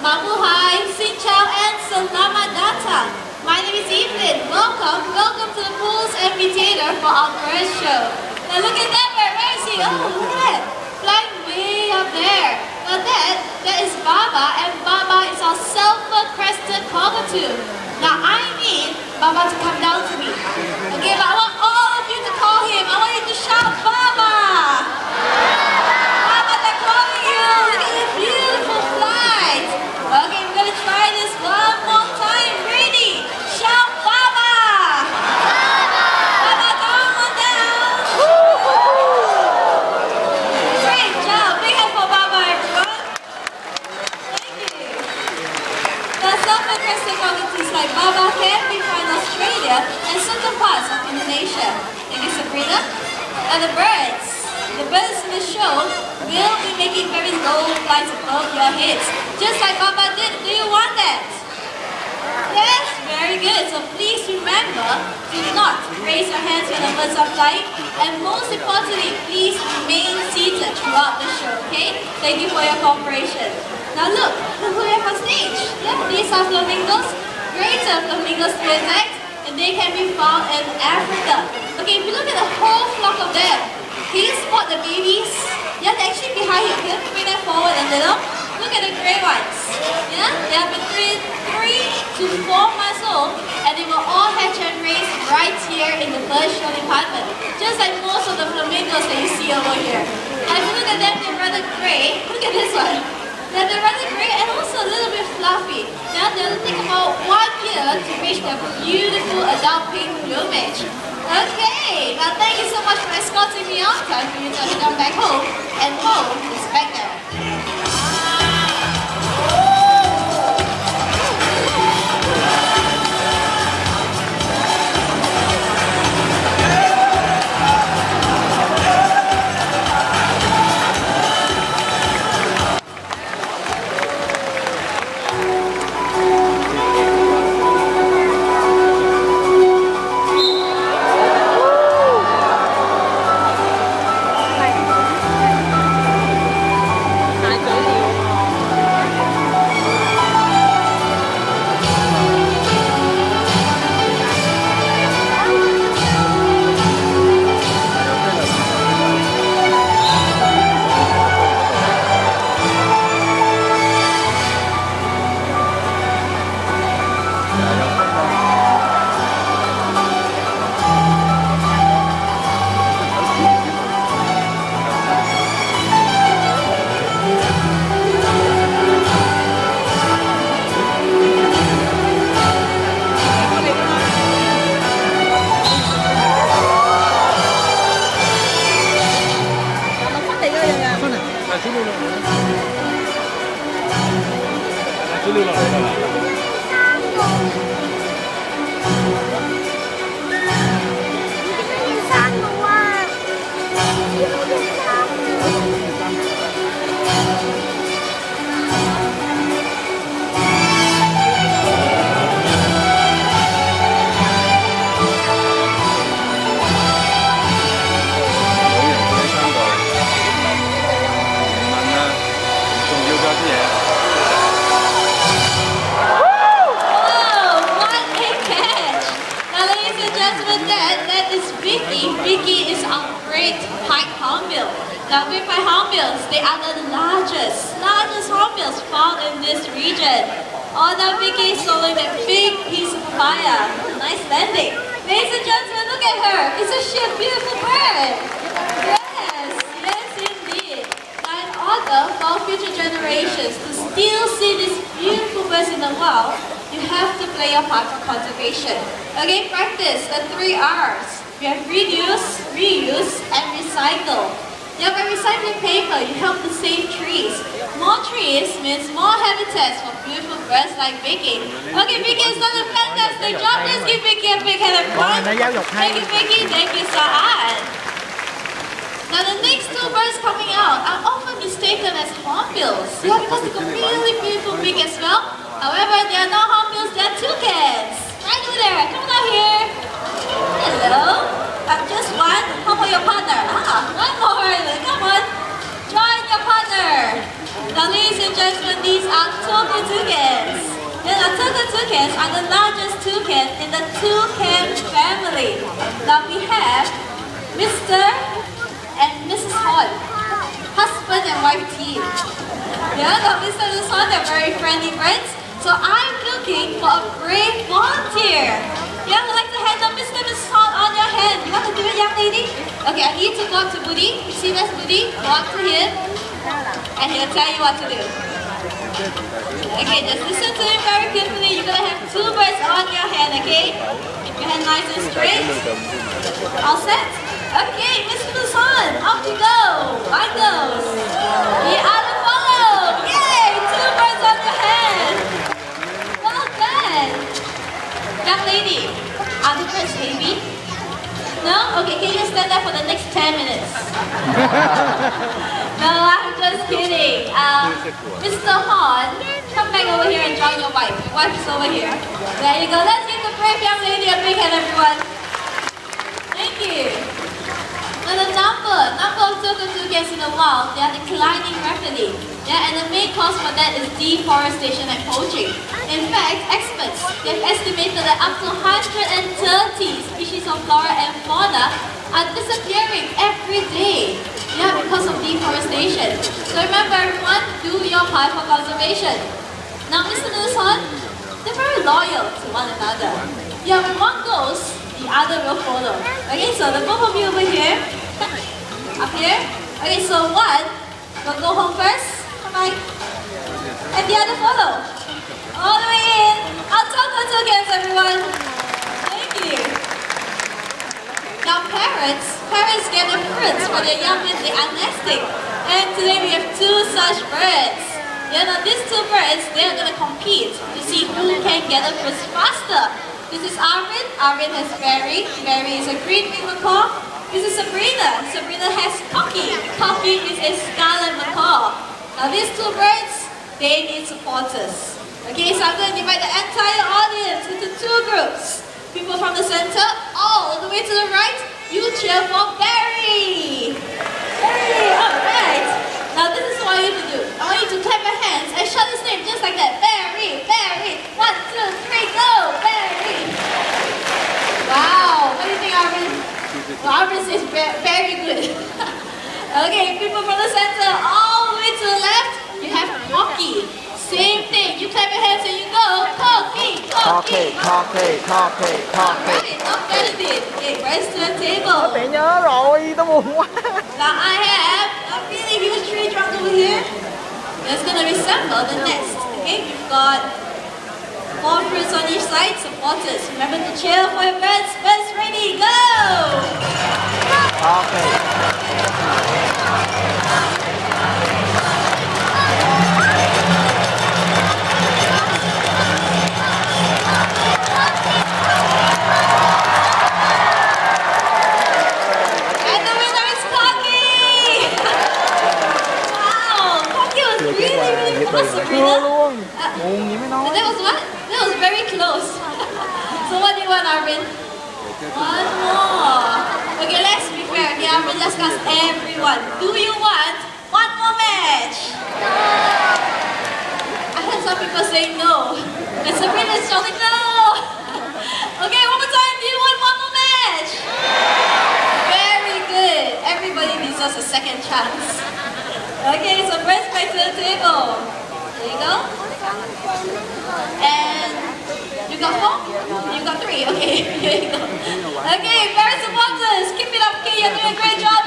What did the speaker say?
Mabuhay, Xin Chao, and Selamat Datang. My name is Evelyn. Welcome to the Pools Amphitheater for our first show. Now look at that bird. Where is he? Oh, look at that. Flying way up there. Now that is Baba, and Baba is our silver-crested cockatoo. Now I need Baba to come down to me. Okay, but I want all of you to call him. I want you to shout, Baba! Baba, they're calling you. Look at the beautiful flight. Okay, we're gonna try this one more time. Ready? Shout, Baba! Baba, come on down. Great job. Big hand for Baba, everyone. Thank you. The silver-crested cockatoos like Baba can be found in Australia and certain parts of Indonesia. Thank you, Sabrina. And the birds in the show will be making very low flights above your heads, just like Baba did. Do you want that? Yes, very good. So please remember, do not raise your hands when the birds are flying, and most importantly, please remain seated throughout the show, okay? Thank you for your cooperation. Now look who we have on stage. Yeah, these are flamingos, greater flamingos to be exact, and they can be found in Africa. Okay, if you look at the whole flock of them, can you spot the babies? Yeah, they're actually behind you. Can you bring them forward a little? Look at the grey ones. Yeah, they are between 3 to 4 months old, and they will all hatch and raise right here in the bird show department, just like most of the flamingos that you see over here. And if you look at them, they're rather grey. Look at this one. They're rather grey and also a little bit fluffy. Now they'll take about 1 year to reach their beautiful adult pink plumage. Okay, now thank you so much for escorting me out. Time for you to head on back home, and home is back there. Vicky is our great pied hornbill. Now, great pied hornbills, they are the largest hornbills found in this region. Oh, now Vicky is soloing that big piece of papaya. Nice landing. Ladies and gentlemen, look at her. Isn't she a beautiful bird? Yes, indeed. Now, in order for our future generations to still see these beautiful birds in the wild, you have to play your part for conservation. Okay, practice the 3 R's. We have reduce, reuse, and recycle. Yeah, by recycling paper, you help to save trees. More trees means more habitats for beautiful birds like Vicky. Okay, Vicky has done a fantastic job. Let's give Vicky a big hand, everyone. Thank you, Vicky. Thank you, Sa'ad. Now, the next 2 birds coming out are often mistaken as hornbills. Yeah, because they got really beautiful beak as well. However, they are not hornbills, they are toucans. Right over there. Come on out here. Hello. Just one. How about your partner? One more. Come on. Join your partner. Now, ladies and gentlemen, these are toucans. toucans are the largest toucan in the toucan family. Now we have Mr. and Mrs. Hall, husband and wife team. Yeah, now Mr. and Mrs. Hall, they're very friendly friends. So I'm looking for a brave volunteer. Yeah, I'd like to hand up Mr. and Mrs. Hall on your hand. You want to do it, young lady? Okay, I need to go up to Budi. You see that's Budi? Go up to him, and he'll tell you what to do. Okay, just listen to him very carefully. You're gonna have 2 birds on your hand, okay? Keep your hand nice and straight. All set? Okay, Mr. Musan, off you go. Mine goes. The other follow. Yay! 2 birds on your hand. Well done. Young lady, are the birds heavy? No? Okay, can you stand there for the next 10 minutes? No, I'm just kidding. Mr. Han, come back over here and join your wife. Your wife is over here. There you go. Let's give the brave young lady a big hand, everyone. Thank you. Now the number of toucans in the wild, they are declining rapidly. Yeah, and the main cause for that is deforestation and poaching. In fact, experts, they've estimated that up to 130 species of flora and fauna are disappearing every day. Yeah, because of deforestation. So remember everyone, do your part for conservation. Now Mr. Nelson, they're very loyal to one another. Yeah, when one goes, the other will follow. Okay, so the both of you over here, up here. Okay, so one will go home first, come on, and the other follow. All the way in. I'll talk toucans, everyone. Thank you. Now parents get the fruits for their young when they are nesting. And today we have 2 such birds. Yeah, now these 2 birds, they are going to compete to see who can get the fruits faster. This is Arvin. Arvin has Barry. Barry is a green-winged macaw. This is Sabrina. Sabrina has Coffee. Coffee is a scarlet macaw. Now these 2 birds, they need supporters. Okay, so I'm going to divide the entire audience into 2 groups. People from the center, all the way to the right, you cheer for Barry. Barry, alright. Now this is what you have to do. I want you to clap your hands and shout his name just like that. Barry, Barry. 1, 2, 3, go, Barry. Wow, what do you think, Arvin? Well, Arvin says very good. Okay, people from the center, all the way to the left, you have Hockey. Same thing. You clap your hands and you go. Coffee, coffee, coffee, coffee, coffee. Right, not benefit. Okay, rise to the table. Phải nhớ rồi, tao buồn quá. Now I have a really huge tree trunk over here. That's gonna resemble the nest. Okay, we've got 4 fruits on each side. Supporters, remember to cheer for your birds. Birds ready, go! Okay. Sabrina? Luôn. Buồn gì mới nói. That was what? That was very close. So what do you want, Arvin? 1 more. Okay, let's be fair. Okay, Arvin, let's ask everyone. Do you want 1 more match? I heard some people saying no. And Sabrina is shouting no. Okay, 1 more time. Do you want 1 more match? Very good. Everybody deserves a second chance. Okay, so press back to the table. There you go. And you got 4? You got 3. Okay, here you go. Okay, parents supporters, keep it up. Okay, you're doing a great job.